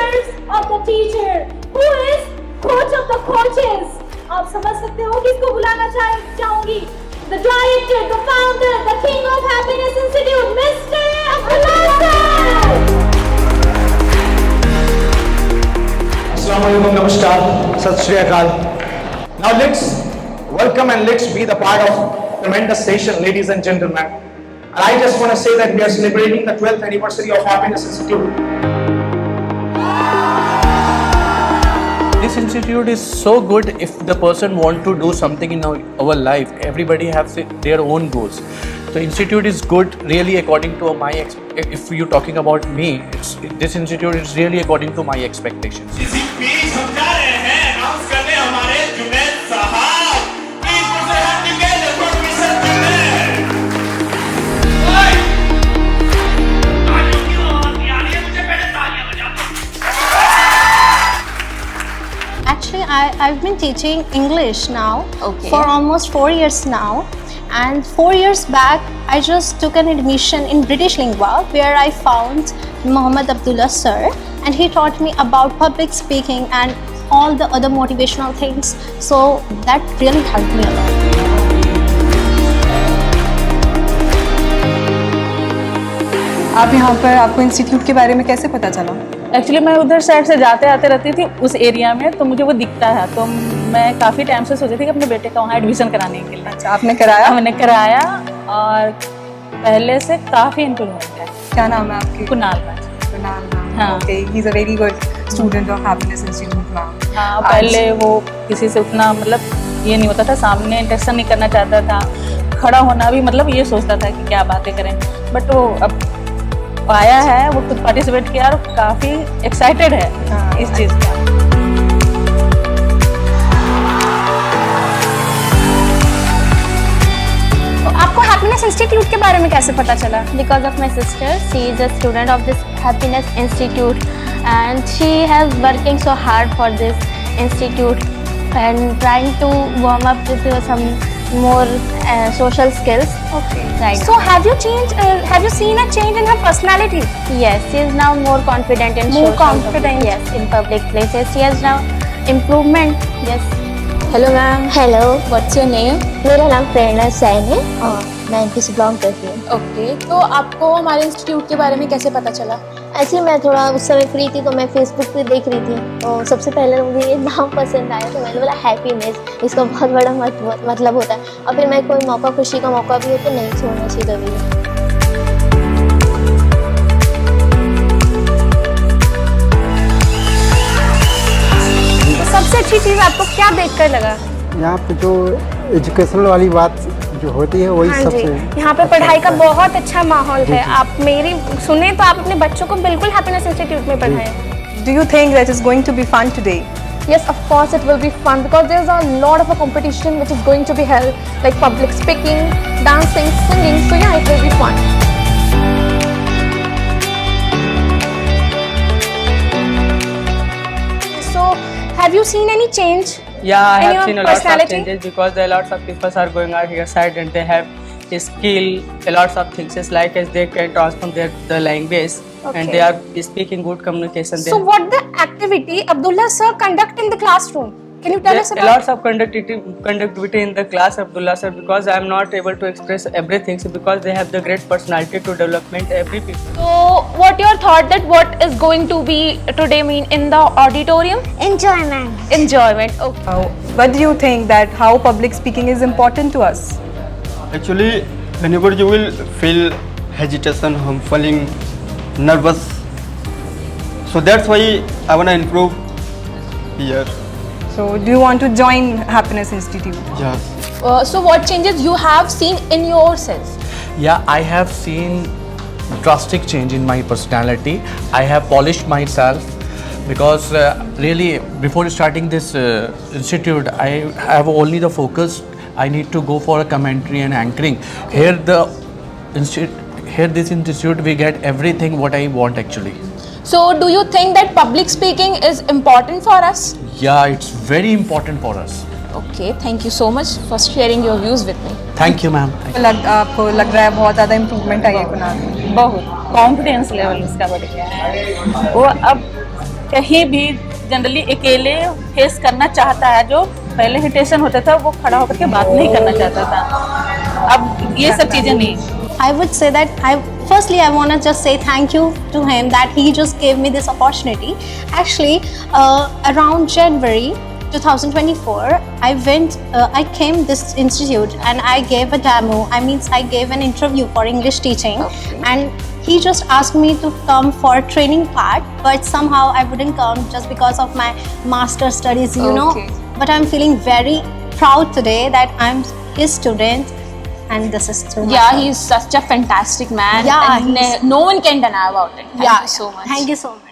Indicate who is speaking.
Speaker 1: teachers of the teacher, who is coach of the coaches. आप समझ सकते हो किसको बुलाना चाहूंगी? The director, the founder, the king of Happiness Institute, Mr. Abdullah sir.
Speaker 2: Assalamualaikum, namaskar, Sat Shri Akal. Now let's welcome and let's be the part of tremendous session, ladies and gentlemen. And I just want to say that we are celebrating the 12th anniversary of Happiness Institute.
Speaker 3: This institute is so good if the person want to do something in our life. Everybody has their own goals. The institute is good really according to if you're talking about me, this institute is really according to my expectations.
Speaker 4: इसी बीच हम जा रहे हैं announce करने हमारे जुनैद साहब। Please put your hand together for Mr. Junaid. ओए! तालियों क्यों आती आ रही है? मुझे पहले तालियां बजा दो।
Speaker 5: Actually, I've been teaching English now for almost 4 years now. And 4 years back, I just took an admission in British Lingua where I found Muhammad Abdullah sir, and he taught me about public speaking and all the other motivational things. So that really helped me a lot.
Speaker 6: आप यहाँ पर आपको institute के बारे में कैसे पता चला?
Speaker 7: एक्चुअली मैं उधर साइड से जाते आते रहती थी उस एरिया में, तो मुझे वो दिखता है, तो मैं काफ़ी टाइम से सोची थी कि अपने बेटे का वहाँ एडमिशन कराने के लिए।
Speaker 6: अच्छा, आपने कराया?
Speaker 7: मैंने कराया और पहले से काफ़ी इम्प्रूवमेंट है।
Speaker 6: क्या नाम है आपके?
Speaker 7: कुणाल राज।
Speaker 6: कुणाल नाम।
Speaker 7: हाँ।
Speaker 6: Okay, he is a very good student of happiness institute now.
Speaker 7: हाँ, पहले वो किसी से उतना मतलब ये नहीं होता था, सामने इंटरेक्शन नहीं करना चाहता था, खड़ा होना भी मतलब ये सोचता था कि क्या बातें करें, बट वो अब आया है, वो खुद पार्टिसिपेट किया और काफ़ी एक्साइटेड है इस चीज़ का।
Speaker 5: आपको हैप्पीनेस इंस्टीट्यूट के बारे में कैसे पता चला?
Speaker 8: Because of my sister, she is a student of this Happiness Institute, and she has working so hard for this institute and trying to warm up with some more social skills.
Speaker 5: Okay.
Speaker 8: Right.
Speaker 5: So have you seen a change in her personality?
Speaker 8: Yes, she is now more confident in
Speaker 5: More
Speaker 8: social
Speaker 5: confident.
Speaker 8: Yes, in public places. She has now improvement. Yes.
Speaker 9: Hello ma'am.
Speaker 8: Hello.
Speaker 9: What's your name?
Speaker 8: मेरा नाम प्रेरणा San है और मैं MP से belong करती हूँ।
Speaker 9: Okay, तो आपको हमारे इंस्टीट्यूट के बारे में कैसे पता चला?
Speaker 8: एक्चुअली मैं थोड़ा उस समय फ्री थी तो मैं फेसबुक पे देख रही थी, तो सबसे पहले मुझे ये नाम पसंद आया, तो मैंने बोला हैप्पीनेस, इसका बहुत बड़ा मतलब होता है, और फिर मैं कोई मौका, खुशी का मौका भी हो तो नहीं छोड़ना चाहिए कभी।
Speaker 5: सबसे अच्छी चीज़ आपको क्या देखकर लगा?
Speaker 10: यहाँ पे जो एजुकेशनल वाली बात जो होती है वही
Speaker 5: हाँ
Speaker 10: सबसे
Speaker 5: जी, यहाँ पे पढ़ाई का बहुत अच्छा माहौल है। आप मेरी सुने तो आप अपने बच्चों को बिल्कुल हैप्पीनेस इंस्टीट्यूट में पढ़ाएं।
Speaker 6: Do you think that is going to be fun today?
Speaker 9: Yes, of course it will be fun because there's a lot of a competition which is going to be held, like public speaking, dancing, singing. So yeah, it will be fun.
Speaker 5: So have you seen any change?
Speaker 7: Yeah, I
Speaker 5: in
Speaker 7: have
Speaker 5: your
Speaker 7: seen a lot of
Speaker 5: personality?
Speaker 7: changes because there are lots of people are going out here side and they have skill, a lots of things. It's like as they can transform the language and they are speaking good communication.
Speaker 5: So what the activity Abdullah sir conduct in the classroom? Can you tell us about?
Speaker 7: Lots of conductivity in the class, Abdullah sir, because I am not able to express everything, so because they have the great personality to development every people.
Speaker 9: So what your thought that what is going to be today mean in the auditorium?
Speaker 8: Enjoyment.
Speaker 9: Enjoyment. Okay.
Speaker 6: What do you think that how public speaking is important to us?
Speaker 10: Actually, whenever you will feel hesitation, feeling nervous, so that's why I want to improve here.
Speaker 6: So do you want to join Happiness Institute?
Speaker 10: Yes.
Speaker 9: So what changes you have seen in yourself?
Speaker 3: Yeah, I have seen drastic change in my personality. I have polished myself because really before starting this institute, I have only the focus. I need to go for a commentary and anchoring. Here this institute we get everything what I want actually.
Speaker 9: So do you think that public speaking is important for us?
Speaker 3: Yeah, it's very important for us.
Speaker 9: Okay, thank you so much for sharing your views with me.
Speaker 3: Thank you, ma'am.
Speaker 6: आपको लग रहा है बहुत ज़्यादा improvement आई है कुणाल में?
Speaker 7: बहुत confidence level उसका बढ़ गया है। वो अब कहीं भी जनरली अकेले फेस करना चाहता है, जो पहले हिटेशन होता था वो खड़ा होकर के बात नहीं करना चाहता था, अब ये सब चीज़ें नहीं।
Speaker 5: I would say that firstly I want to just say thank you to him that he just gave me this opportunity. Actually, around January 2024, I came this institute and I gave a demo. I gave an interview for English teaching, and he just asked me to come for training part, but somehow I wouldn't come just because of my master's studies, you know. But I'm feeling very proud today that I'm his student. And this is through
Speaker 1: Yeah, he's such a fantastic man.
Speaker 5: Yeah,
Speaker 1: and no one can deny about it. Thank you so much.
Speaker 5: Thank you so much.